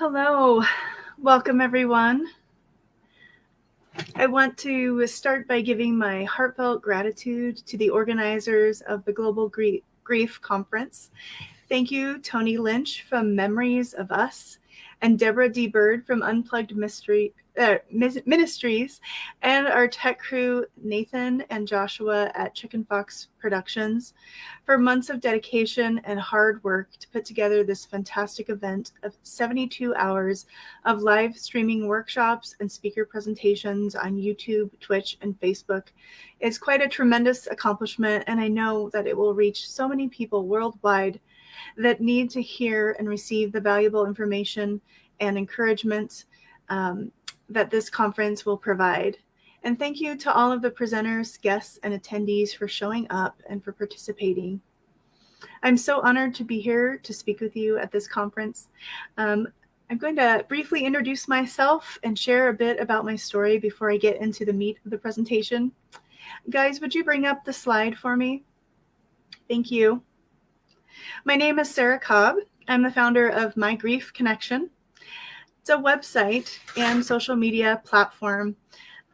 Hello, welcome everyone. I want to start by giving my heartfelt gratitude to the organizers of the Global Grief Conference. Thank you, Tony Lynch from Memories of Us and Deborah D. Bird from Unplugged Ministries, and our tech crew, Nathan and Joshua at ChickenFox Productions, for months of dedication and hard work to put together this fantastic event of 72 hours of live streaming workshops and speaker presentations on YouTube, Twitch, and Facebook. It's quite a tremendous accomplishment, and I know that it will reach so many people worldwide that need to hear and receive the valuable information and encouragement that this conference will provide. And thank you to all of the presenters, guests, and attendees for showing up and for participating. I'm so honored to be here to speak with you at this conference. I'm going to briefly introduce myself and share a bit about my story before I get into the meat of the presentation. Guys, would you bring up the slide for me? Thank you. My name is Sara Cobb. I'm the founder of My Grief Connection. It's a website and social media platform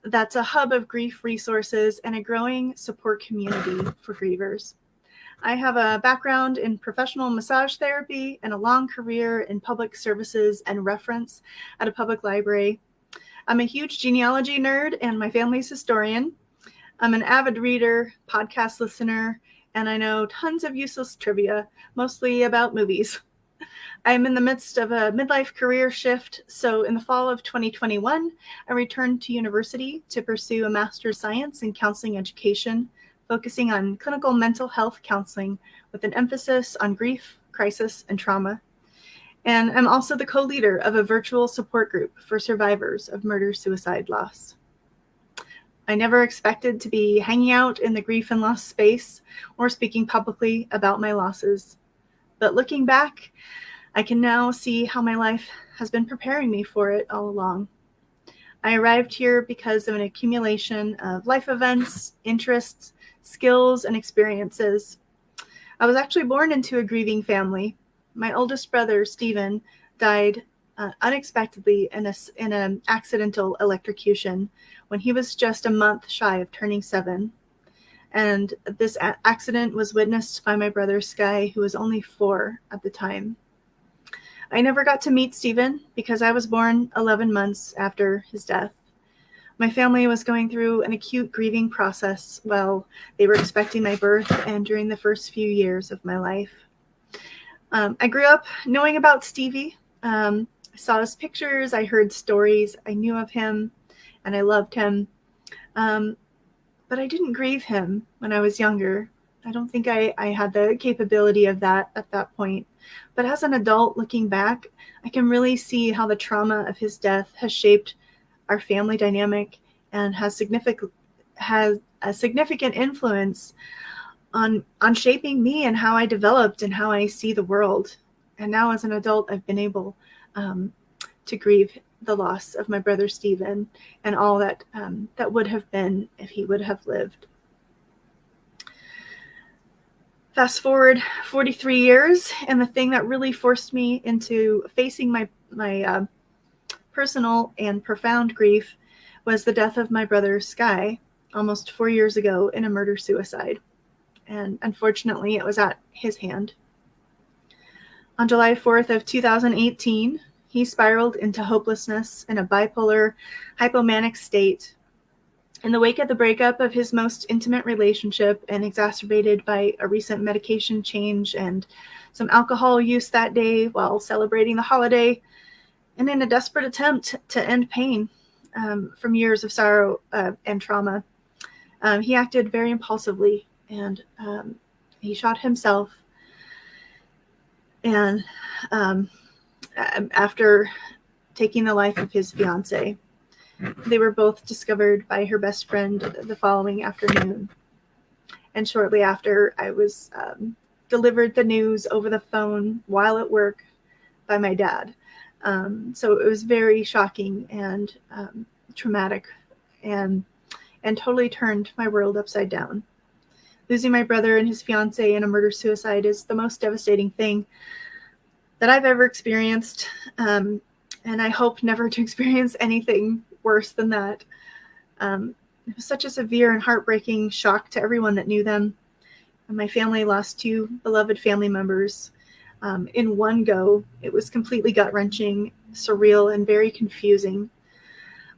that's a hub of grief resources and a growing support community for grievers. I have a background in professional massage therapy and a long career in public services and reference at a public library. I'm a huge genealogy nerd and my family's historian. I'm an avid reader, podcast listener, and I know tons of useless trivia, mostly about movies. I'm in the midst of a midlife career shift, so in the fall of 2021, I returned to university to pursue a Master's of Science in Counseling Education, focusing on clinical mental health counseling with an emphasis on grief, crisis, and trauma. And I'm also the co-leader of a virtual support group for survivors of murder-suicide loss. I never expected to be hanging out in the grief and loss space or speaking publicly about my losses. But looking back, I can now see how my life has been preparing me for it all along. I arrived here because of an accumulation of life events, interests, skills, and experiences. I was actually born into a grieving family. My oldest brother, Stephen, died unexpectedly in an accidental electrocution when he was just a month shy of turning 7. And this accident was witnessed by my brother, Sky, who was only 4 at the time. I never got to meet Stephen because I was born 11 months after his death. My family was going through an acute grieving process while they were expecting my birth and during the first few years of my life. I grew up knowing about Stevie. I saw his pictures, I heard stories, I knew of him, and I loved him. But I didn't grieve him when I was younger. I don't think I had the capability of that at that point. But as an adult looking back, I can really see how the trauma of his death has shaped our family dynamic and has a significant influence on shaping me and how I developed and how I see the world. And now as an adult, I've been able to grieve the loss of my brother Stephen and all that that would have been if he would have lived. Fast forward 43 years, and the thing that really forced me into facing my personal and profound grief was the death of my brother Sky almost 4 years ago in a murder-suicide. And unfortunately, it was at his hand. On July 4th of 2018, he spiraled into hopelessness in a bipolar, hypomanic state in the wake of the breakup of his most intimate relationship and exacerbated by a recent medication change and some alcohol use that day while celebrating the holiday. And in a desperate attempt to end pain from years of sorrow and trauma, he acted very impulsively, and he shot himself. And after taking the life of his fiancée, they were both discovered by her best friend the following afternoon. And shortly after, I was delivered the news over the phone while at work by my dad. So it was very shocking and traumatic, and totally turned my world upside down. Losing my brother and his fiancée in a murder-suicide is the most devastating thing that I've ever experienced, and I hope never to experience anything worse than that. It was such a severe and heartbreaking shock to everyone that knew them. And my family lost 2 beloved family members in one go. It was completely gut-wrenching, surreal, and very confusing.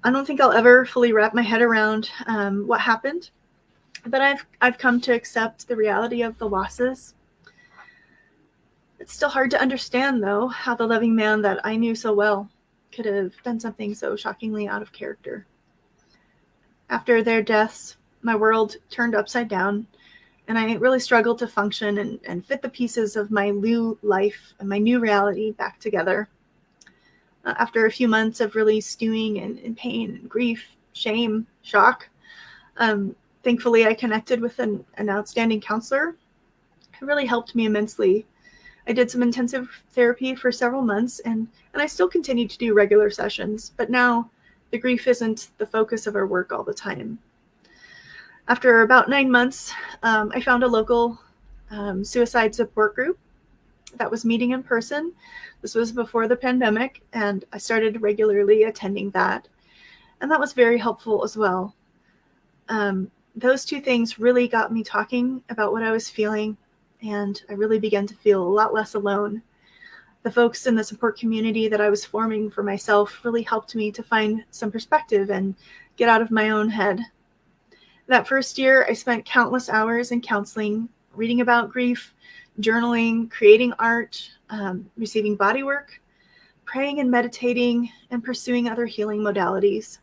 I don't think I'll ever fully wrap my head around what happened, but I've come to accept the reality of the losses. It's still hard to understand, though, how the loving man that I knew so well could have done something so shockingly out of character. After their deaths, my world turned upside down, and I really struggled to function and fit the pieces of my new life and my new reality back together. After a few months of really stewing in pain, grief, shame, shock, thankfully I connected with an outstanding counselor who really helped me immensely. I did some intensive therapy for several months, and I still continue to do regular sessions, but now the grief isn't the focus of our work all the time. After about 9 months, I found a local suicide support group that was meeting in person. This was before the pandemic, and I started regularly attending that, and that was very helpful as well. Those 2 things really got me talking about what I was feeling, and I really began to feel a lot less alone. The folks in the support community that I was forming for myself really helped me to find some perspective and get out of my own head. That first year, I spent countless hours in counseling, reading about grief, journaling, creating art, receiving body work, praying and meditating, and pursuing other healing modalities.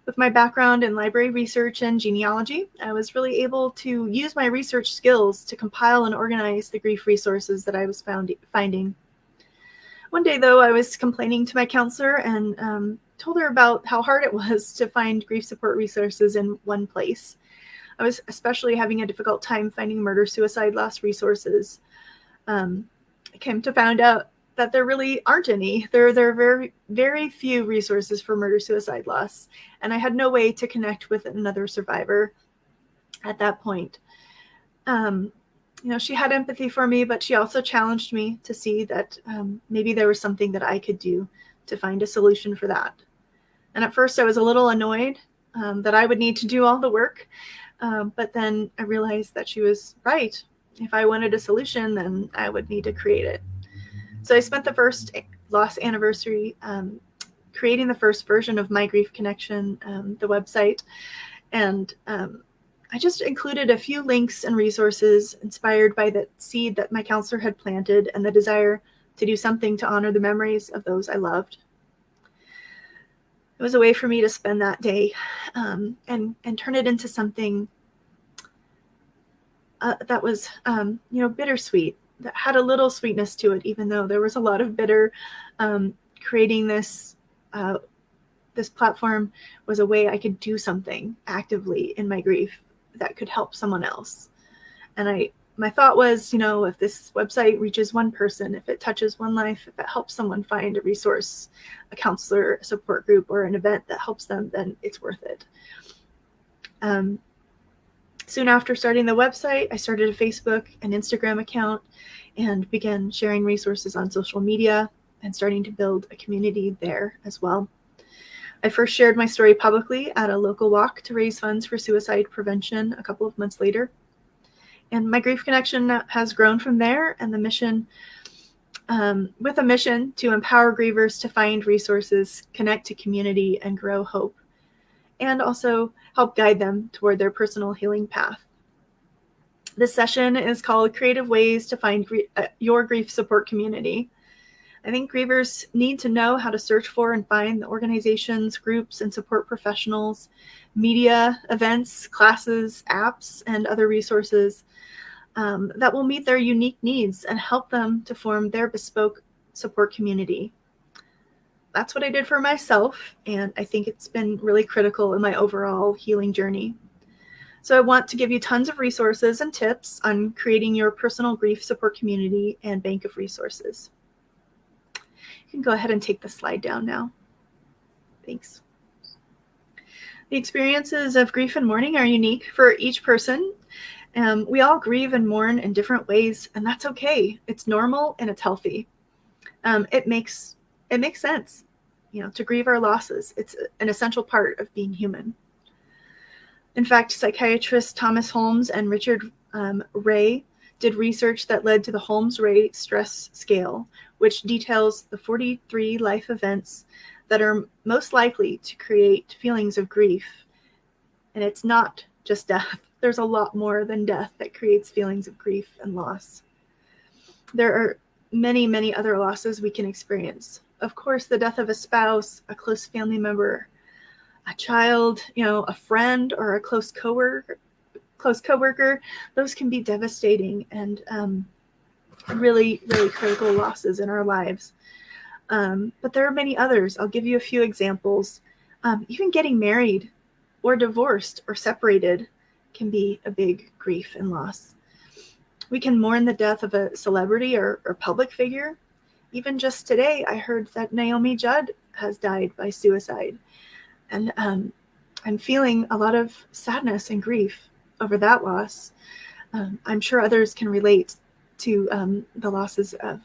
With my background in library research and genealogy, I was really able to use my research skills to compile and organize the grief resources that I was finding. One day, though, I was complaining to my counselor and told her about how hard it was to find grief support resources in one place. I was especially having a difficult time finding murder-suicide loss resources. I came to find out that there really aren't any. There are very, very few resources for murder-suicide loss, and I had no way to connect with another survivor at that point. She had empathy for me, but she also challenged me to see that maybe there was something that I could do to find a solution for that. And at first I was a little annoyed that I would need to do all the work, but then I realized that she was right. If I wanted a solution, then I would need to create it. So I spent the first loss anniversary creating the first version of My Grief Connection, the website, and I just included a few links and resources inspired by the seed that my counselor had planted and the desire to do something to honor the memories of those I loved. It was a way for me to spend that day and turn it into something that was, bittersweet, that had a little sweetness to it, even though there was a lot of bitter. Creating this platform was a way I could do something actively in my grief that could help someone else. And my thought was, if this website reaches one person, if it touches one life, if it helps someone find a resource, a counselor, a support group, or an event that helps them, then it's worth it. Soon after starting the website, I started a Facebook and Instagram account and began sharing resources on social media and starting to build a community there as well. I first shared my story publicly at a local walk to raise funds for suicide prevention a couple of months later. And my Grief Connection has grown from there, and the mission, with a mission to empower grievers to find resources, connect to community, and grow hope, and also help guide them toward their personal healing path. This session is called Creative Ways to Find Your Grief Support Community. I think grievers need to know how to search for and find the organizations, groups, and support professionals, media, events, classes, apps, and other resources that will meet their unique needs and help them to form their bespoke support community. That's what I did for myself, and I think it's been really critical in my overall healing journey. So I want to give you tons of resources and tips on creating your personal grief support community and bank of resources. You can go ahead and take the slide down now. Thanks. The experiences of grief and mourning are unique for each person. We all grieve and mourn in different ways, and that's okay. It's normal and it's healthy. It makes sense, to grieve our losses. It's an essential part of being human. In fact, psychiatrists Thomas Holmes and Richard Ray did research that led to the Holmes-Ray stress scale, which details the 43 life events that are most likely to create feelings of grief. And it's not just death. There's a lot more than death that creates feelings of grief and loss. There are many, many other losses we can experience. Of course, the death of a spouse, a close family member, a child, a friend, or a close coworker, those can be devastating and really, really critical losses in our lives. But there are many others. I'll give you a few examples. Even getting married or divorced or separated can be a big grief and loss. We can mourn the death of a celebrity or public figure. Even just today, I heard that Naomi Judd has died by suicide. And I'm feeling a lot of sadness and grief over that loss. I'm sure others can relate to the losses of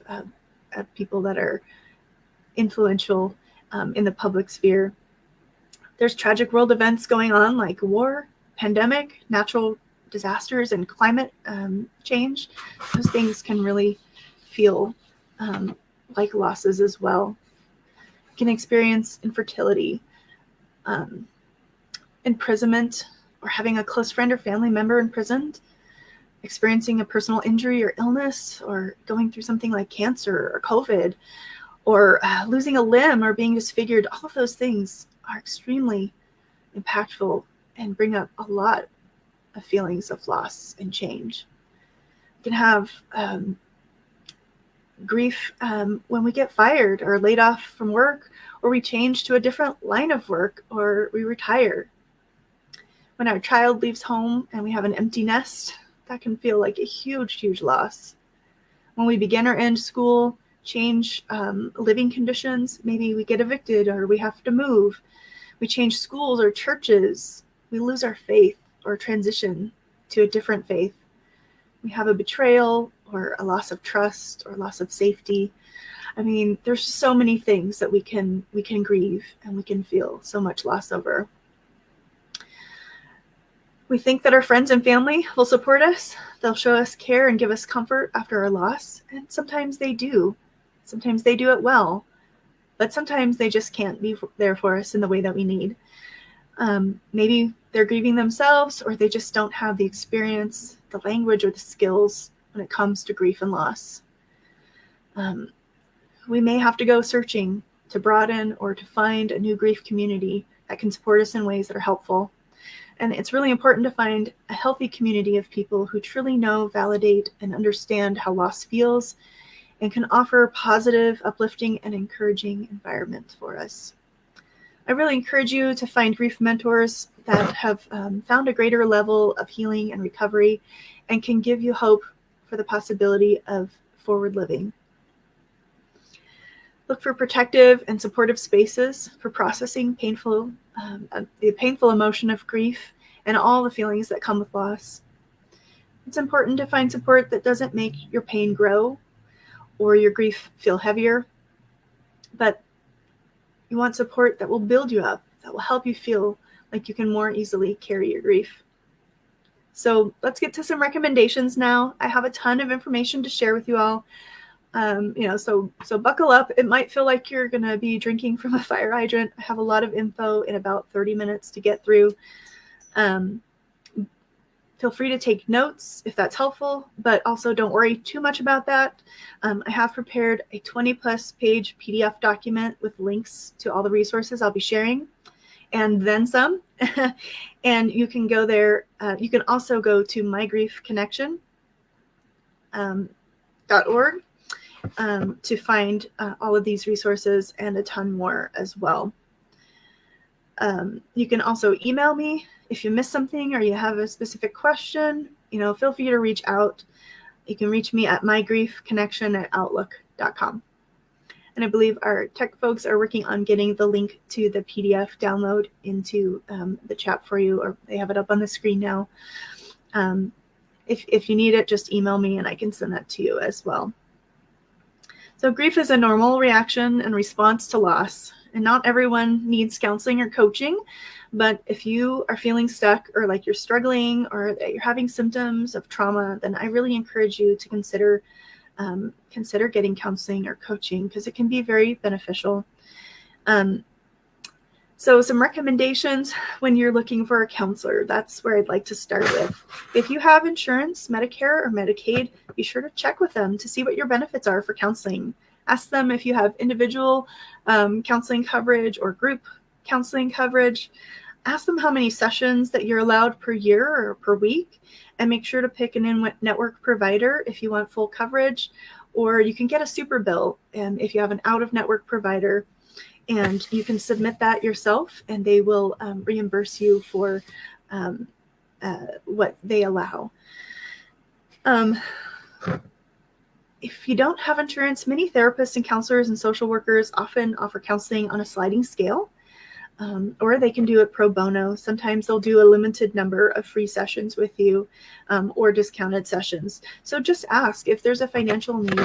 people that are influential in the public sphere. There's tragic world events going on like war, pandemic, natural disasters, and climate change. Those things can really feel like losses as well. You can experience infertility, imprisonment, or having a close friend or family member imprisoned, experiencing a personal injury or illness, or going through something like cancer or COVID, or losing a limb or being disfigured. All of those things are extremely impactful and bring up a lot of feelings of loss and change. We can have grief when we get fired or laid off from work, or we change to a different line of work, or we retire. When our child leaves home and we have an empty nest, that can feel like a huge, huge loss. When we begin or end school, change living conditions, maybe we get evicted or we have to move. We change schools or churches. We lose our faith or transition to a different faith. We have a betrayal or a loss of trust or loss of safety. I mean, there's so many things that we can grieve and we can feel so much loss over. We think that our friends and family will support us. They'll show us care and give us comfort after our loss. And sometimes they do. Sometimes they do it well. But sometimes they just can't be there for us in the way that we need. Maybe they're grieving themselves, or they just don't have the experience, the language, or the skills when it comes to grief and loss. We may have to go searching to broaden or to find a new grief community that can support us in ways that are helpful. And it's really important to find a healthy community of people who truly know, validate, and understand how loss feels and can offer a positive, uplifting, and encouraging environment for us. I really encourage you to find grief mentors that have found a greater level of healing and recovery and can give you hope for the possibility of forward living. Look for protective and supportive spaces for processing the painful emotion of grief and all the feelings that come with loss. It's important to find support that doesn't make your pain grow or your grief feel heavier, but you want support that will build you up, that will help you feel like you can more easily carry your grief. So let's get to some recommendations now. I have a ton of information to share with you all. So buckle up. It might feel like you're going to be drinking from a fire hydrant. I have a lot of info in about 30 minutes to get through. Feel free to take notes if that's helpful, but also don't worry too much about that. I have prepared a 20+ page PDF document with links to all the resources I'll be sharing, and then some. And you can go there. You can also go to mygriefconnection.org to find all of these resources and a ton more as well. You can also email me if you miss something or you have a specific question. Feel free to reach out. You can reach me at mygriefconnection@outlook.com. And I believe our tech folks are working on getting the link to the PDF download into the chat for you, or they have it up on the screen now. If you need it, just email me and I can send that to you as well. So grief is a normal reaction and response to loss, and not everyone needs counseling or coaching. But if you are feeling stuck or like you're struggling or that you're having symptoms of trauma, then I really encourage you to consider getting counseling or coaching, because it can be very beneficial. So some recommendations when you're looking for a counselor, that's where I'd like to start with. If you have insurance, Medicare or Medicaid, be sure to check with them to see what your benefits are for counseling. Ask them if you have individual counseling coverage or group counseling coverage. Ask them how many sessions that you're allowed per year or per week, and make sure to pick an in-network provider if you want full coverage, or you can get a super bill if you have an out-of-network provider, and you can submit that yourself and they will reimburse you for what they allow. If you don't have insurance, many therapists and counselors and social workers often offer counseling on a sliding scale. Or they can do it pro bono. Sometimes they'll do a limited number of free sessions with you or discounted sessions. So just ask if there's a financial need.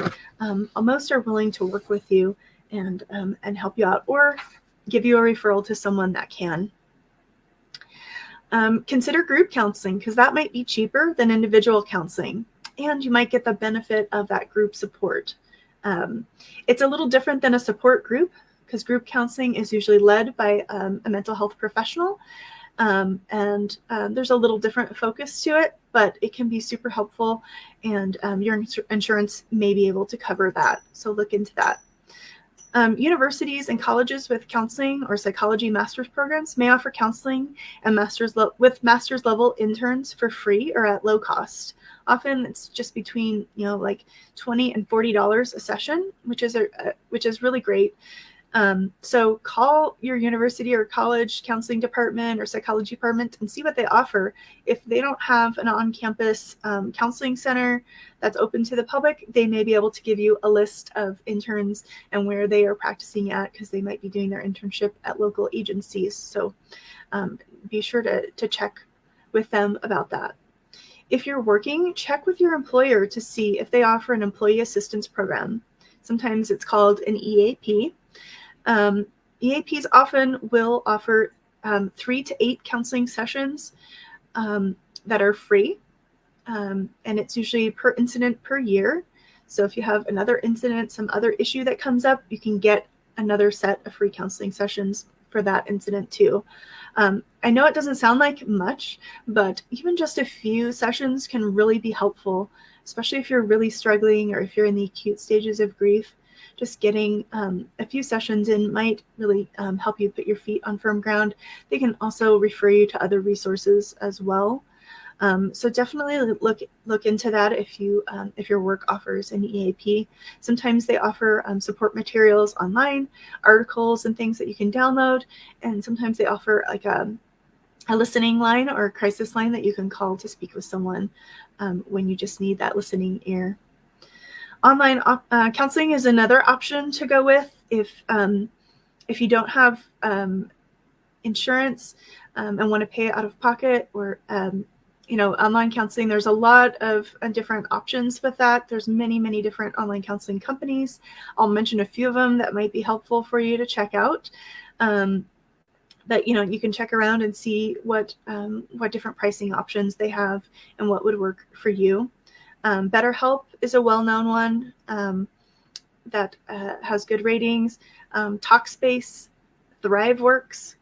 Most are willing to work with you and help you out, or give you a referral to someone that can. Consider group counseling, because that might be cheaper than individual counseling, and you might get the benefit of that group support. It's a little different than a support group, because group counseling is usually led by a mental health professional, and there's a little different focus to it, but it can be super helpful, and your insurance may be able to cover that, so look into that. Universities and colleges with counseling or psychology master's programs may offer counseling and with master's level interns for free or at low cost. Often it's just between like $20 and $40 a session, which is really great. So call your university or college counseling department or psychology department and see what they offer. If they don't have an on-campus counseling center that's open to the public, they may be able to give you a list of interns and where they are practicing at, because they might be doing their internship at local agencies. So be sure to check with them about that. If you're working, check with your employer to see if they offer an employee assistance program. Sometimes it's called an EAP. EAPs often will offer 3 to 8 counseling sessions that are free, and it's usually per incident per year. So if you have another incident, some other issue that comes up, you can get another set of free counseling sessions for that incident too. I know it doesn't sound like much, but even just a few sessions can really be helpful, especially if you're really struggling or if you're in the acute stages of grief. Just getting a few sessions in might really help you put your feet on firm ground. They can also refer you to other resources as well. So definitely look into that if your work offers an EAP. Sometimes they offer support materials online, articles and things that you can download, and sometimes they offer like a listening line or a crisis line that you can call to speak with someone when you just need that listening ear. Online counseling is another option to go with if you don't have insurance and want to pay out of pocket, or online counseling. There's a lot of different options with that. There's many different online counseling companies. I'll mention a few of them that might be helpful for you to check out. But you can check around and see what different pricing options they have and what would work for you. BetterHelp is a well-known one that has good ratings. Talkspace, ThriveWorks,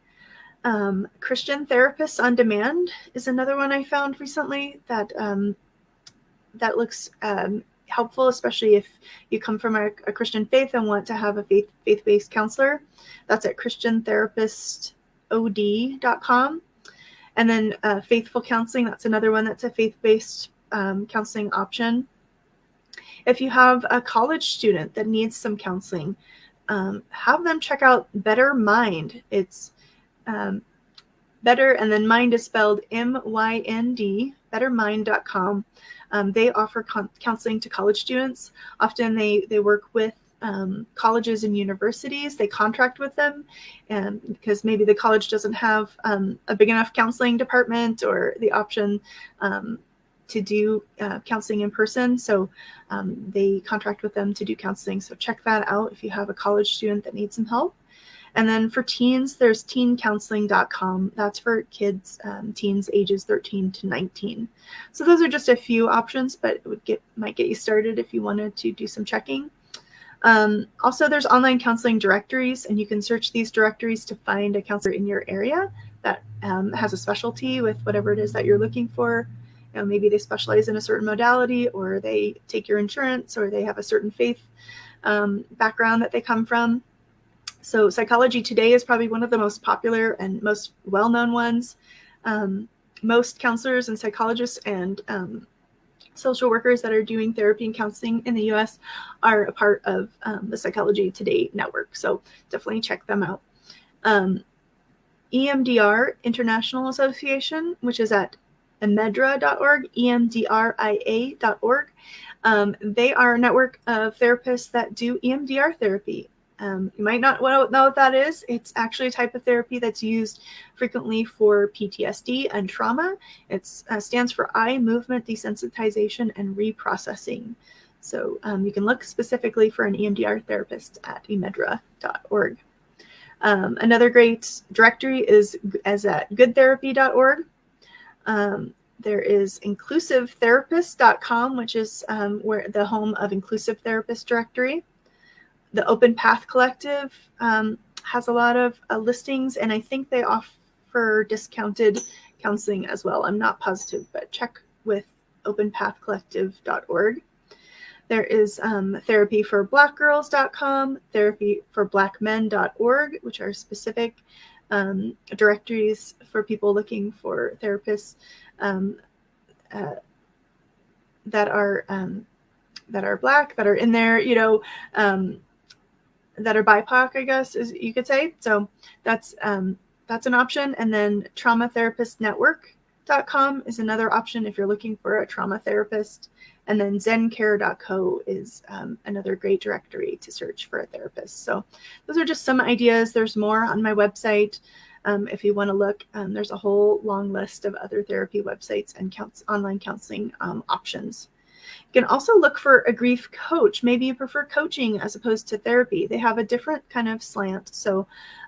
Christian Therapists on Demand is another one I found recently that looks helpful, especially if you come from a Christian faith and want to have a faith-based counselor. That's at ChristianTherapistOD.com. And then Faithful Counseling, that's another one that's a faith-based counseling option. If you have a college student that needs some counseling, have them check out Better Mind. It's Better, and then Mind is spelled MYND, bettermind.com. They offer counseling to college students. Often they work with colleges and universities. They contract with them because maybe the college doesn't have a big enough counseling department or the option to do counseling in person. So they contract with them to do counseling. So check that out if you have a college student that needs some help. And then for teens, there's teencounseling.com. That's for kids, teens ages 13 to 19. So those are just a few options, but it might get you started if you wanted to do some checking. Also, there's online counseling directories, and you can search these directories to find a counselor in your area that has a specialty with whatever it is that you're looking for. Maybe they specialize in a certain modality, or they take your insurance, or they have a certain faith background that they come from. So Psychology Today is probably one of the most popular and most well-known ones. Most counselors and psychologists and social workers that are doing therapy and counseling in the U.S. are a part of the Psychology Today network. So definitely check them out. EMDR International Association, which is at emedra.org, emdria.org. They are a network of therapists that do EMDR therapy. You might not know what that is. It's actually a type of therapy that's used frequently for PTSD and trauma. It stands for eye movement desensitization and reprocessing. So you can look specifically for an EMDR therapist at emedra.org. Another great directory is at goodtherapy.org. There is inclusivetherapist.com, which is where the home of Inclusive Therapist directory. The Open Path Collective has a lot of listings, and I think they offer discounted counseling as well. I'm not positive, but check with openpathcollective.org. There is therapyforblackgirls.com, therapyforblackmen.org, which are specific directories for people looking for therapists that are Black, that are in there, that are BIPOC, I guess, as you could say. So that's an option. And then traumatherapistnetwork.com is another option if you're looking for a trauma therapist. And then zencare.co is another great directory to search for a therapist. So those are just some ideas. There's more on my website. If you want to look, there's a whole long list of other therapy websites and online counseling options. You can also look for a grief coach. Maybe you prefer coaching as opposed to therapy. They have a different kind of slant. So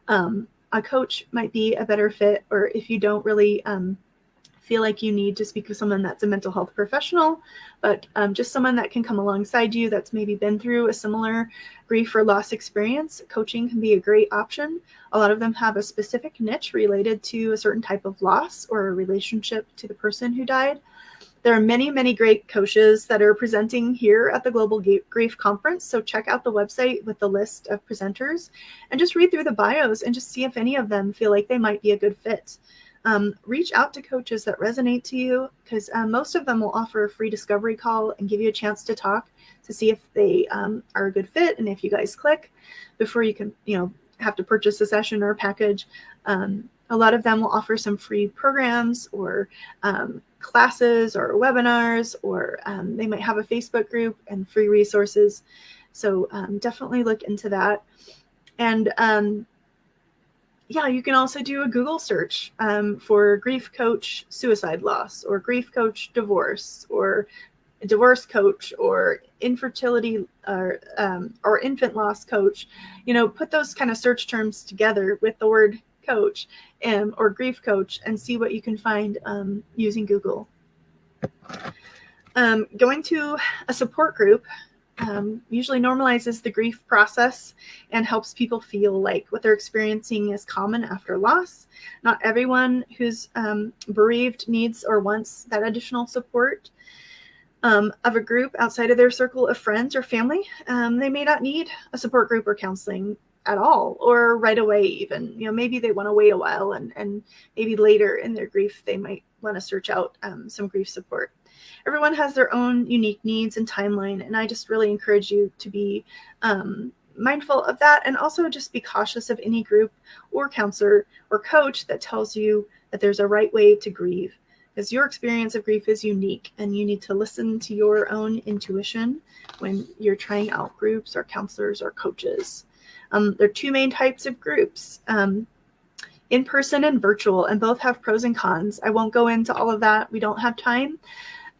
a coach might be a better fit, or if you don't really feel like you need to speak with someone that's a mental health professional, but just someone that can come alongside you that's maybe been through a similar grief or loss experience, coaching can be a great option. A lot of them have a specific niche related to a certain type of loss or a relationship to the person who died. There are many great coaches that are presenting here at the Global Grief Conference. So check out the website with the list of presenters and just read through the bios and just see if any of them feel like they might be a good fit. Reach out to coaches that resonate to you, because most of them will offer a free discovery call and give you a chance to talk to see if they are a good fit and if you guys click before you can, have to purchase a session or a package. A lot of them will offer some free programs or classes or webinars, or they might have a Facebook group and free resources. So definitely look into that. And yeah, you can also do a Google search for grief coach suicide loss, or grief coach divorce, or divorce coach, or infertility or infant loss coach. Put those kind of search terms together with the word coach or grief coach, and see what you can find using Google. Going to a support group usually normalizes the grief process and helps people feel like what they're experiencing is common after loss. Not everyone who's bereaved needs or wants that additional support of a group outside of their circle of friends or family. They may not need a support group or counseling at all, or right away even. Maybe they want to wait a while, and maybe later in their grief they might want to search out some grief support. Everyone has their own unique needs and timeline, and I just really encourage you to be mindful of that, and also just be cautious of any group or counselor or coach that tells you that there's a right way to grieve, because your experience of grief is unique, and you need to listen to your own intuition when you're trying out groups or counselors or coaches. There are two main types of groups, in-person and virtual, and both have pros and cons. I won't go into all of that. We don't have time.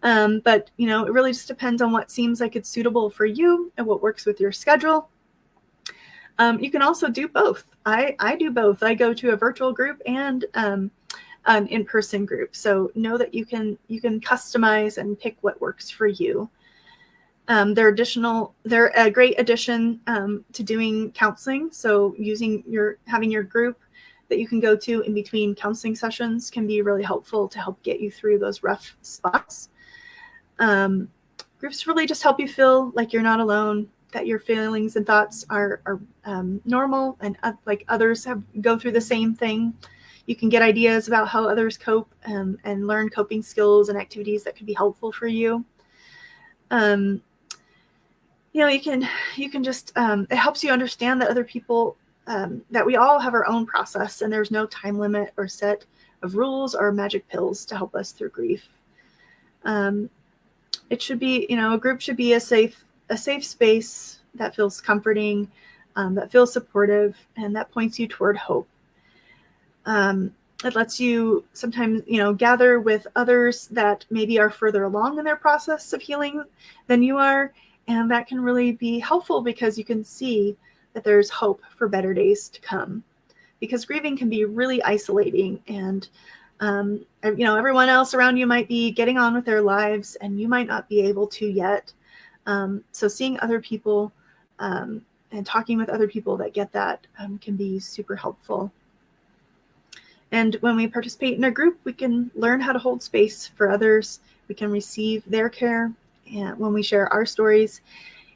But it really just depends on what seems like it's suitable for you and what works with your schedule. You can also do both. I do both. I go to a virtual group and an in-person group. So know that you can customize and pick what works for you. They're a great addition to doing counseling. So having your group that you can go to in between counseling sessions can be really helpful to help get you through those rough spots. Groups really just help you feel like you're not alone, that your feelings and thoughts are normal, and like others go through the same thing. You can get ideas about how others cope and learn coping skills and activities that could be helpful for you. You can just it helps you understand that other people, that we all have our own process, and there's no time limit or set of rules or magic pills to help us through grief. It should be, a group should be a safe space that feels comforting, that feels supportive, and that points you toward hope. It lets you sometimes, gather with others that maybe are further along in their process of healing than you are. And that can really be helpful, because you can see that there's hope for better days to come. Because grieving can be really isolating, and everyone else around you might be getting on with their lives, and you might not be able to yet. So seeing other people and talking with other people that get that can be super helpful. And when we participate in a group, we can learn how to hold space for others. We can receive their care, and when we share our stories,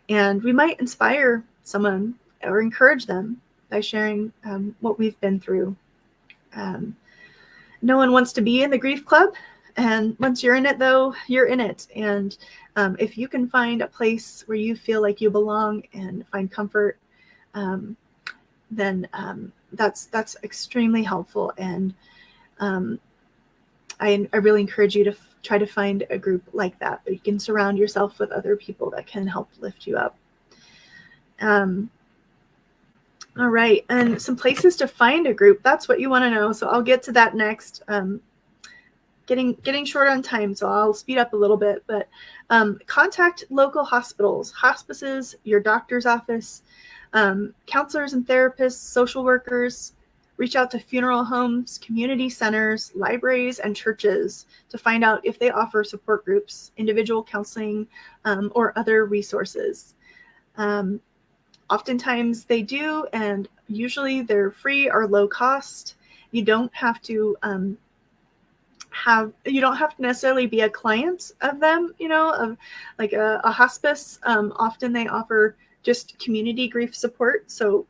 and we might inspire someone or encourage them by sharing what we've been through. No one wants to be in the grief club, and once you're in it, though, you're in it. And if you can find a place where you feel like you belong and find comfort, then that's extremely helpful. And I really encourage you to try to find a group like that, but you can surround yourself with other people that can help lift you up. All right, and some places to find a group. That's what you want to know. So I'll get to that next. Getting short on time, so I'll speed up a little bit. But contact local hospitals, hospices, your doctor's office, counselors and therapists, social workers. Reach out to funeral homes, community centers, libraries, and churches to find out if they offer support groups, individual counseling, or other resources. Oftentimes they do, and usually they're free or low cost. You don't have to necessarily be a client of them, of like a hospice. Often they offer just community grief support. So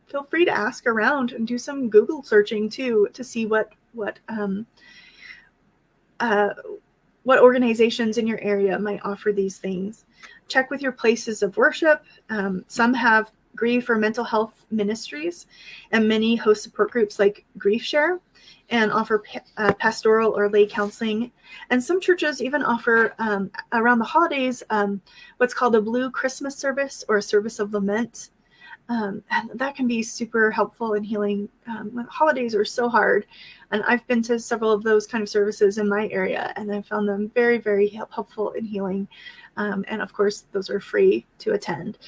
feel free to ask around and do some Google searching too, to see what organizations in your area might offer these things. Check with your places of worship. Some have grief or mental health ministries, and many host support groups like Grief Share and offer pastoral or lay counseling. And some churches even offer around the holidays what's called a Blue Christmas service or a service of lament. And that can be super helpful in healing when holidays are so hard. And I've been to several of those kind of services in my area, and I found them very, very helpful in healing. And of course, those are free to attend.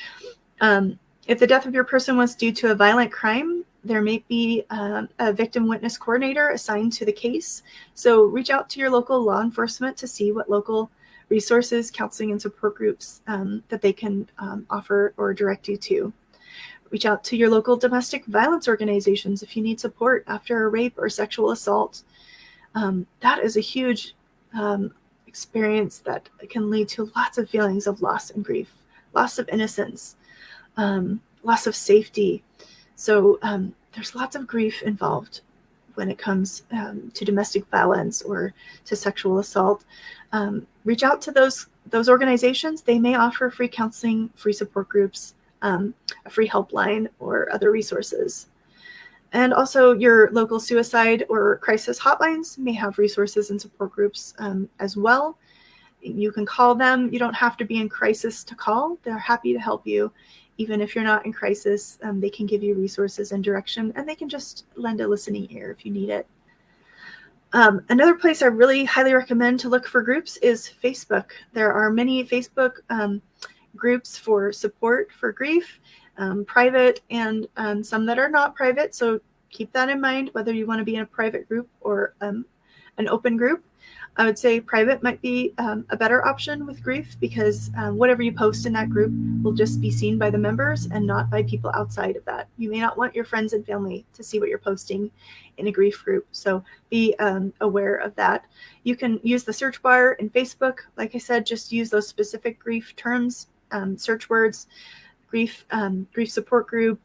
If the death of your person was due to a violent crime, there may be a victim witness coordinator assigned to the case. So reach out to your local law enforcement to see what local resources, counseling, and support groups that they can offer or direct you to. Reach out to your local domestic violence organizations if you need support after a rape or sexual assault. That is a huge experience that can lead to lots of feelings of loss and grief, loss of innocence, loss of safety. So there's lots of grief involved when it comes to domestic violence or to sexual assault. Reach out to those organizations. They may offer free counseling, free support groups, a free helpline, or other resources. And also your local suicide or crisis hotlines may have resources and support groups as well. You can call them. You don't have to be in crisis to call. They're happy to help you. Even if you're not in crisis, they can give you resources and direction, and they can just lend a listening ear if you need it. Another place I really highly recommend to look for groups is Facebook. There are many Facebook groups for support for grief, private and some that are not private. So keep that in mind, whether you want to be in a private group or an open group. I would say private might be a better option with grief because whatever you post in that group will just be seen by the members and not by people outside of that. You may not want your friends and family to see what you're posting in a grief group. So be aware of that. You can use the search bar in Facebook. Like I said, just use those specific grief terms, search words, grief support group,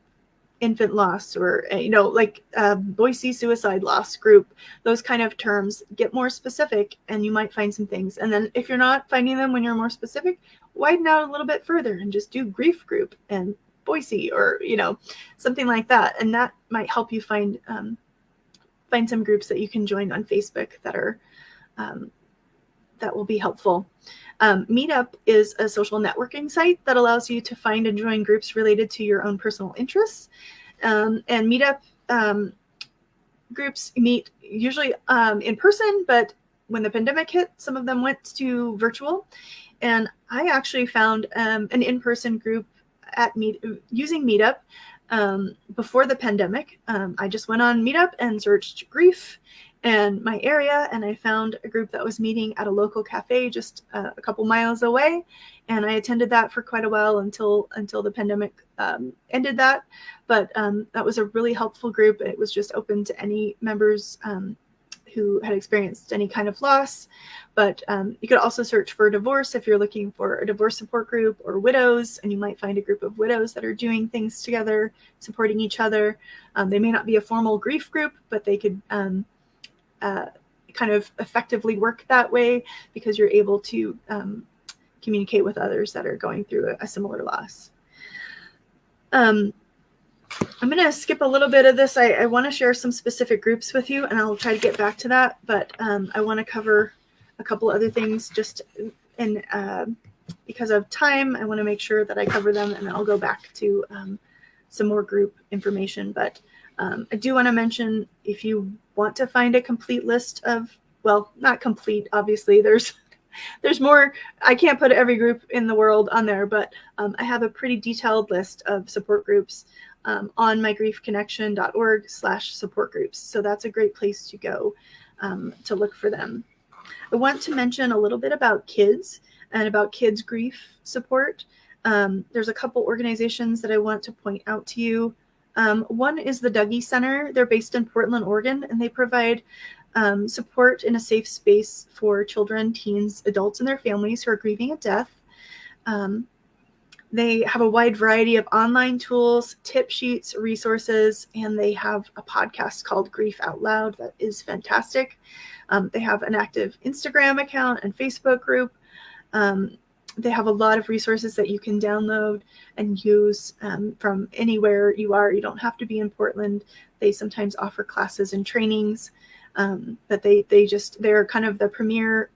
infant loss, or like Boise suicide loss group. Those kind of terms, get more specific and you might find some things. And then if you're not finding them when you're more specific, widen out a little bit further and just do grief group and Boise, or something like that. And that might help you find some groups that you can join on Facebook that are that will be helpful. Meetup is a social networking site that allows you to find and join groups related to your own personal interests. And Meetup groups meet usually in person, but when the pandemic hit, some of them went to virtual. And I actually found an in-person group using Meetup before the pandemic. I just went on Meetup and searched grief and my area, and I found a group that was meeting at a local cafe just a couple miles away, and I attended that for quite a while until the pandemic ended that. But that was a really helpful group. It was just open to any members who had experienced any kind of loss. But you could also search for divorce if you're looking for a divorce support group, or widows, and you might find a group of widows that are doing things together, supporting each other. They may not be a formal grief group, but they could kind of effectively work that way because you're able to communicate with others that are going through a similar loss. I'm going to skip a little bit of this. I want to share some specific groups with you, and I'll try to get back to that, but I want to cover a couple other things just because of time. I want to make sure that I cover them, and then I'll go back to some more group information. But I do want to mention, if you want to find a complete list of, well, not complete, obviously, there's more. I can't put every group in the world on there, but I have a pretty detailed list of support groups on mygriefconnection.org/support groups. So that's a great place to go to look for them. I want to mention a little bit about kids and about kids grief support. There's a couple organizations that I want to point out to you. One is the Dougie Center. They're based in Portland, Oregon, and they provide support in a safe space for children, teens, adults, and their families who are grieving a death. They have a wide variety of online tools, tip sheets, resources, and they have a podcast called Grief Out Loud that is fantastic. They have an active Instagram account and Facebook group. They have a lot of resources that you can download and use from anywhere you are. You don't have to be in Portland. They sometimes offer classes and trainings, but they're kind of the premier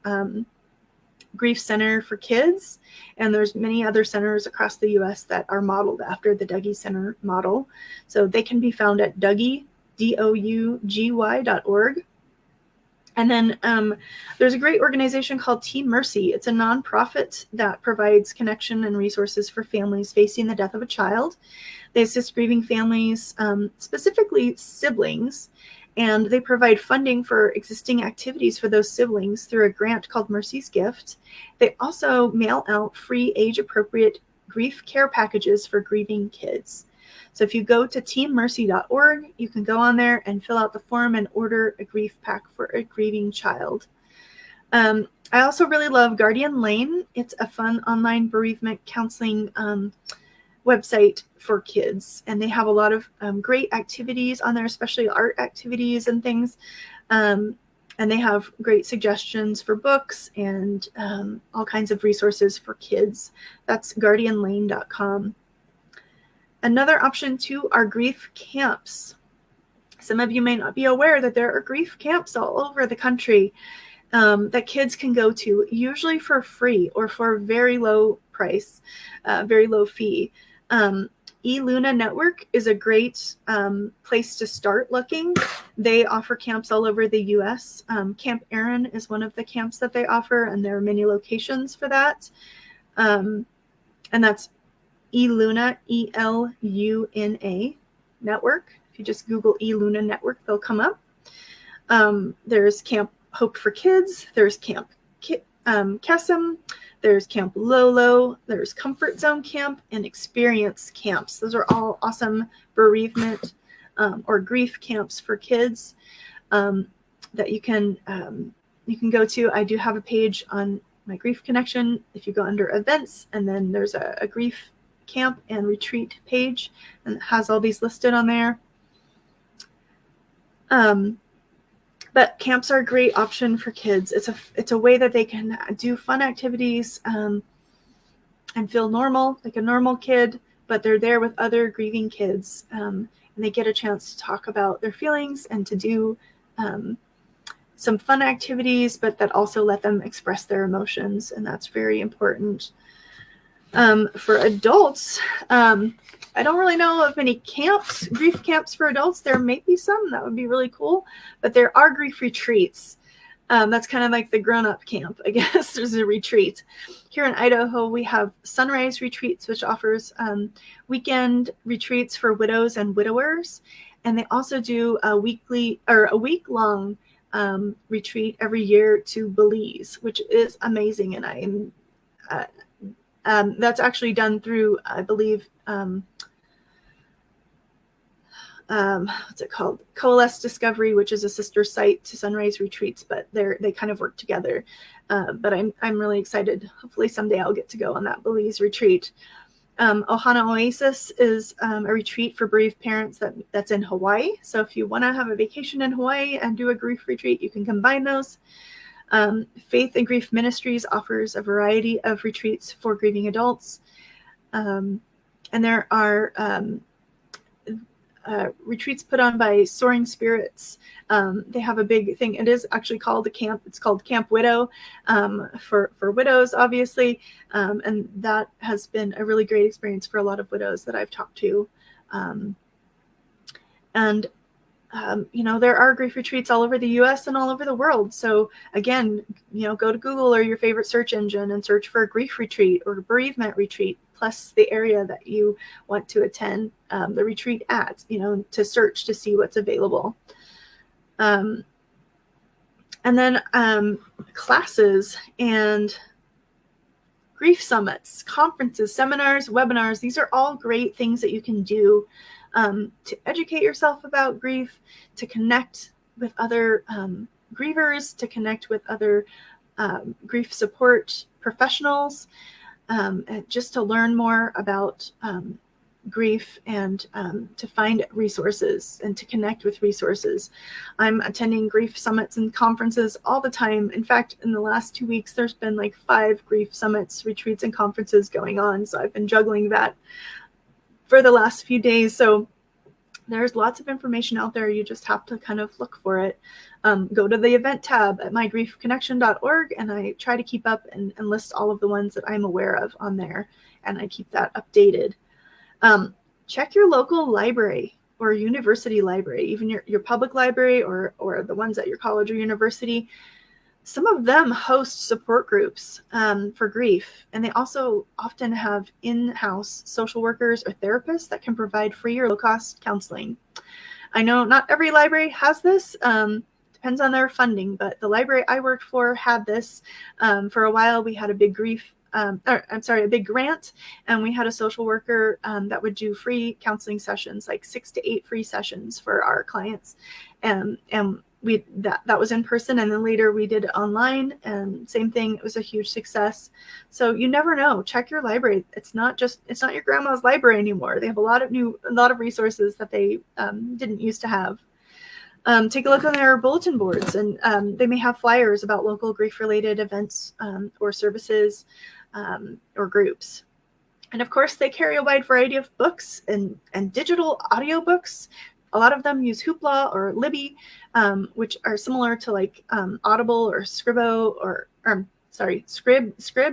grief center for kids. And there's many other centers across the U.S. that are modeled after the Dougy Center model. So they can be found at Dougy, DOUGY.org. And then there's a great organization called Team Mercy. It's a nonprofit that provides connection and resources for families facing the death of a child. They assist grieving families, specifically siblings, and they provide funding for existing activities for those siblings through a grant called Mercy's Gift. They also mail out free age-appropriate grief care packages for grieving kids. So if you go to teammercy.org, you can go on there and fill out the form and order a grief pack for a grieving child. I also really love Guardian Lane. It's a fun online bereavement counseling website for kids, and they have a lot of great activities on there, especially art activities and things. And they have great suggestions for books and all kinds of resources for kids. That's guardianlane.com. Another option too are grief camps. Some of you may not be aware that there are grief camps all over the country that kids can go to, usually for free or for a very low price, very low fee. eLuna Network is a great place to start looking. They offer camps all over the U.S. Camp Aaron is one of the camps that they offer, and there are many locations for that. And that's eLuna, ELUNA Network. If you just Google eLuna Network, they'll come up. There's Camp Hope for Kids. There's Camp Kesem. There's Camp Lolo. There's Comfort Zone Camp and Experience Camps. Those are all awesome bereavement or grief camps for kids that you can go to. I do have a page on my Grief Connection. If you go under events, and then there's a grief camp and retreat page, and it has all these listed on there. But camps are a great option for kids. It's a way that they can do fun activities and feel normal, like a normal kid, but they're there with other grieving kids, and they get a chance to talk about their feelings and to do some fun activities, but that also let them express their emotions, and that's very important. For adults, I don't really know of any camps, grief camps for adults. There may be some that would be really cool, but there are grief retreats. That's kind of like the grown-up camp, I guess. There's a retreat. Here in Idaho, we have Sunrise Retreats, which offers weekend retreats for widows and widowers. And they also do a week-long retreat every year to Belize, which is amazing. And that's actually done through, I believe, what's it called? Coalesce Discovery, which is a sister site to Sunrise Retreats, but they kind of work together. But I'm really excited. Hopefully someday I'll get to go on that Belize retreat. Ohana Oasis is a retreat for bereaved parents that's in Hawaii. So if you want to have a vacation in Hawaii and do a grief retreat, you can combine those. Faith and Grief Ministries offers a variety of retreats for grieving adults. And there are retreats put on by Soaring Spirits. They have a big thing. It is actually called a camp. It's called Camp Widow for widows, obviously. And that has been a really great experience for a lot of widows that I've talked to. There are grief retreats all over the U.S. and all over the world. So again, go to Google or your favorite search engine and search for a grief retreat or a bereavement retreat, plus the area that you want to attend the retreat at, to search to see what's available. And then classes and grief summits, conferences, seminars, webinars. These are all great things that you can do to educate yourself about grief, to connect with other grievers, to connect with other grief support professionals, and just to learn more about grief and to find resources and to connect with resources. I'm attending grief summits and conferences all the time. In fact, in the last 2 weeks, there's been like 5 grief summits, retreats, and conferences going on. So I've been juggling that for the last few days. So there's lots of information out there. You just have to kind of look for it. Go to the event tab at mygriefconnection.org, and I try to keep up and list all of the ones that I'm aware of on there, and I keep that updated. Check your local library or university library, even your public library or the ones at your college or university. Some of them host support groups for grief, and they also often have in-house social workers or therapists that can provide free or low-cost counseling. I know not every library has this, depends on their funding, but the library I worked for had this. For a while, we had a big a big grant, and we had a social worker that would do free counseling sessions, like 6 to 8 free sessions for our clients, and that was in person, and then later we did it online, and same thing. It was a huge success. So you never know. Check your library. It's not your grandma's library anymore. They have a lot of resources that they didn't used to have. Take a look on their bulletin boards, and they may have flyers about local grief-related events or services or groups. And of course, they carry a wide variety of books and digital audiobooks. A lot of them use Hoopla or Libby, which are similar to like Audible or Scribd,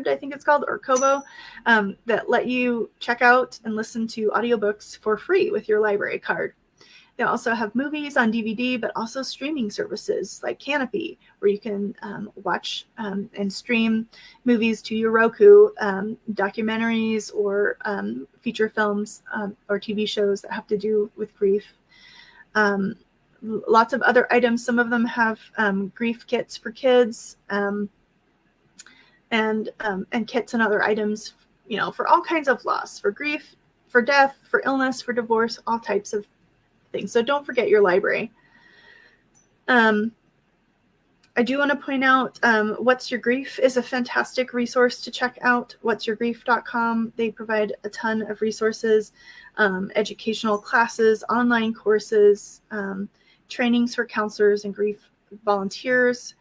I think it's called, or Kobo, that let you check out and listen to audiobooks for free with your library card. They also have movies on DVD, but also streaming services like Canopy, where you can watch and stream movies to your Roku, documentaries or feature films or TV shows that have to do with grief. Lots of other items. Some of them have grief kits for kids and kits and other items, for all kinds of loss, for grief, for death, for illness, for divorce, all types of things. So don't forget your library. I do want to point out What's Your Grief is a fantastic resource to check out. whatsyourgrief.com. They provide a ton of resources, educational classes, online courses, trainings for counselors and grief volunteers,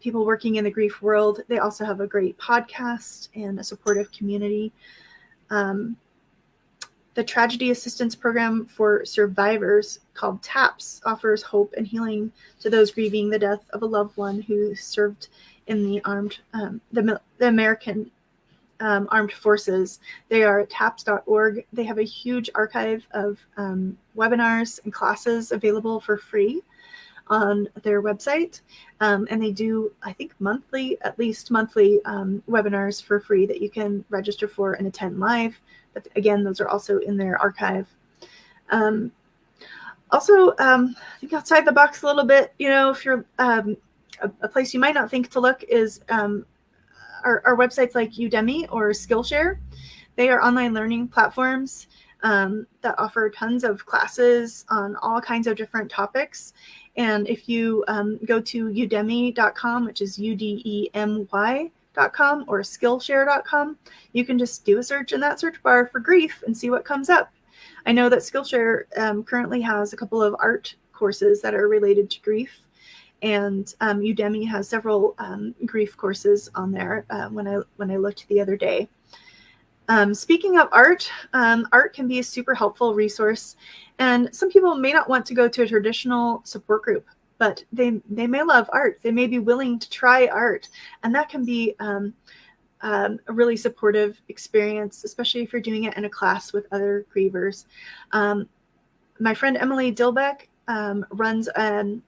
people working in the grief world. They also have a great podcast and a supportive community. The Tragedy Assistance Program for Survivors, called TAPS, offers hope and healing to those grieving the death of a loved one who served in the American Armed Forces. They are at taps.org. They have a huge archive of webinars and classes available for free on their website. And they do, I think, at least monthly webinars for free that you can register for and attend live. But again, those are also in their archive. Also, think outside the box a little bit. If you're a place you might not think to look is our websites like Udemy or Skillshare. They are online learning platforms that offer tons of classes on all kinds of different topics. And if you go to udemy.com, which is udemy.com, or skillshare.com, you can just do a search in that search bar for grief and see what comes up. I know that Skillshare currently has a couple of art courses that are related to grief, and Udemy has several grief courses on there when I looked the other day. Speaking of art, art can be a super helpful resource, and some people may not want to go to a traditional support group, but they may love art. They may be willing to try art, and that can be a really supportive experience, especially if you're doing it in a class with other grievers. My friend Emily Dilbeck runs an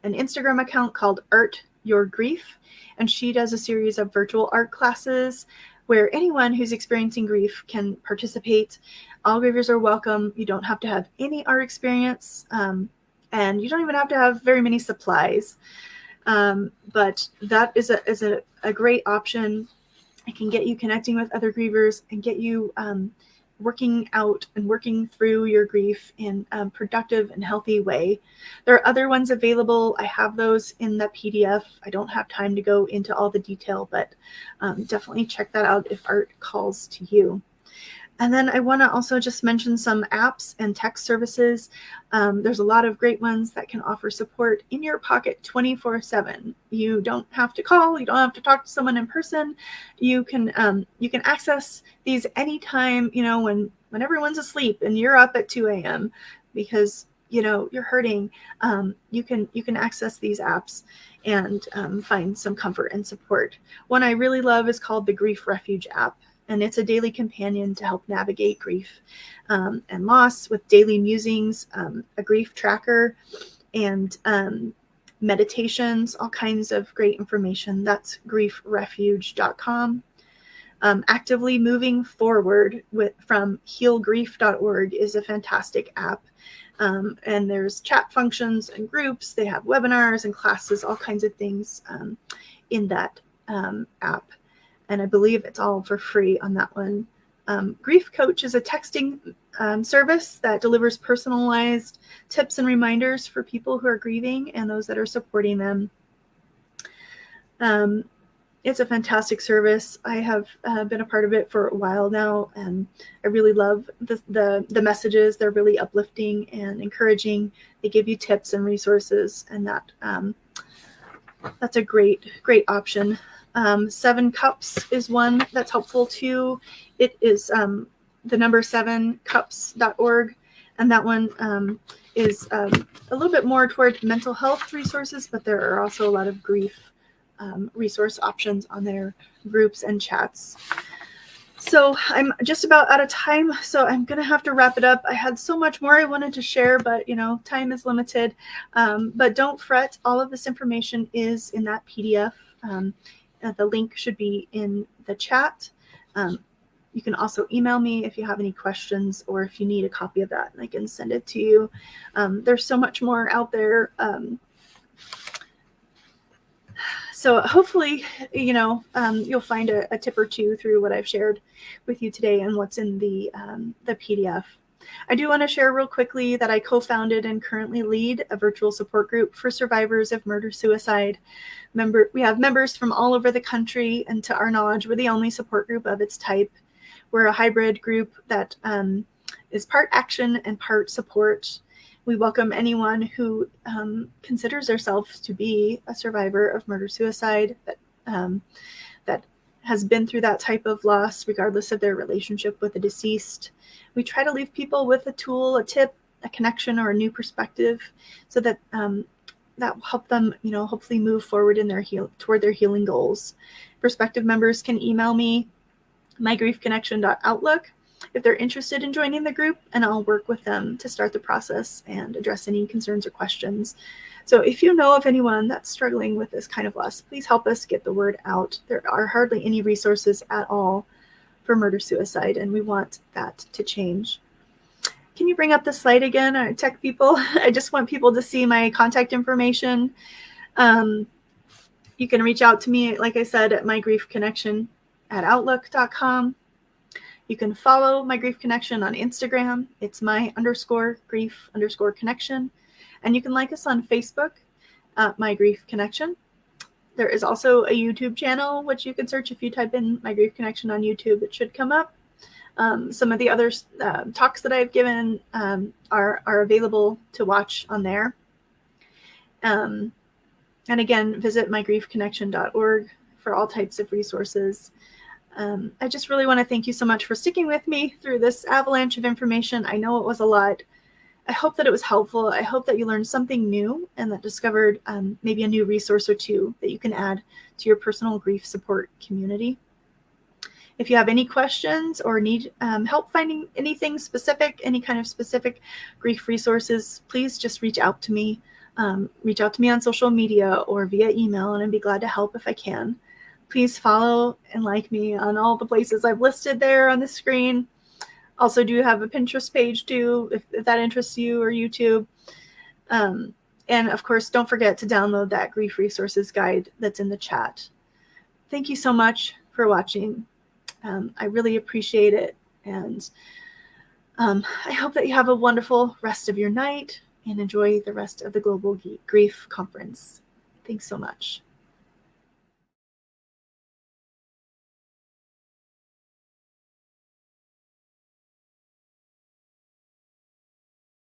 Instagram account called Art Your Grief, and she does a series of virtual art classes where anyone who's experiencing grief can participate. All grievers are welcome. You don't have to have any art experience, and you don't even have to have very many supplies. But that is a great option. It can get you connecting with other grievers and get you working out and working through your grief in a productive and healthy way. There are other ones available. I have those in the PDF. I don't have time to go into all the detail, but definitely check that out if art calls to you. And then I want to also just mention some apps and text services. There's a lot of great ones that can offer support in your pocket 24/7. You don't have to call. You don't have to talk to someone in person. You can access these anytime, when everyone's asleep and you're up at 2 a.m. because you're hurting. You can access these apps and find some comfort and support. One I really love is called the Grief Refuge app. And it's a daily companion to help navigate grief and loss with daily musings, a grief tracker, and meditations, all kinds of great information. That's griefrefuge.com. Actively Moving Forward from healgrief.org is a fantastic app. And there's chat functions and groups. They have webinars and classes, all kinds of things in that app. And I believe it's all for free on that one. Grief Coach is a texting service that delivers personalized tips and reminders for people who are grieving and those that are supporting them. It's a fantastic service. I have been a part of it for a while now, and I really love the messages. They're really uplifting and encouraging. They give you tips and resources, and that's a great option. 7 Cups is one that's helpful too. It is the number 7cups.org, and that one is a little bit more toward mental health resources, but there are also a lot of grief resource options on their groups and chats. So I'm just about out of time, so I'm going to have to wrap it up. I had so much more I wanted to share, but time is limited. But don't fret, all of this information is in that PDF. The link should be in the chat. You can also email me if you have any questions or if you need a copy of that, and I can send it to you. There's so much more out there. So hopefully, you'll find a tip or two through what I've shared with you today and what's in the PDF. I do want to share real quickly that I co-founded and currently lead a virtual support group for survivors of murder-suicide. We have members from all over the country, and to our knowledge, we're the only support group of its type. We're a hybrid group that is part action and part support. We welcome anyone who considers themselves to be a survivor of murder-suicide that has been through that type of loss, regardless of their relationship with the deceased. We try to leave people with a tool, a tip, a connection, or a new perspective, so that that will help them, hopefully move forward in toward their healing goals. Prospective members can email me, mygriefconnection.outlook, if they're interested in joining the group, and I'll work with them to start the process and address any concerns or questions. So if you know of anyone that's struggling with this kind of loss, please help us get the word out. There are hardly any resources at all for murder-suicide, and we want that to change. Can you bring up the slide again, tech people? I just want people to see my contact information. You can reach out to me, like I said, at mygriefconnection@outlook.com. You can follow My Grief Connection on Instagram. It's my_grief_connection. And you can like us on Facebook at My Grief Connection. There is also a YouTube channel, which you can search if you type in My Grief Connection on YouTube. It should come up. Some of the other talks that I've given are available to watch on there. And again, visit mygriefconnection.org for all types of resources. I just really want to thank you so much for sticking with me through this avalanche of information. I know it was a lot. I hope that it was helpful. I hope that you learned something new and that discovered maybe a new resource or two that you can add to your personal grief support community. If you have any questions or need help finding anything specific, any kind of specific grief resources, please just reach out to me. Reach out to me on social media or via email, and I'd be glad to help if I can. Please follow and like me on all the places I've listed there on the screen. Also do have a Pinterest page too, if that interests you, or YouTube. And of course, don't forget to download that grief resources guide that's in the chat. Thank you so much for watching. I really appreciate it. And I hope that you have a wonderful rest of your night and enjoy the rest of the Global Grief Conference. Thanks so much.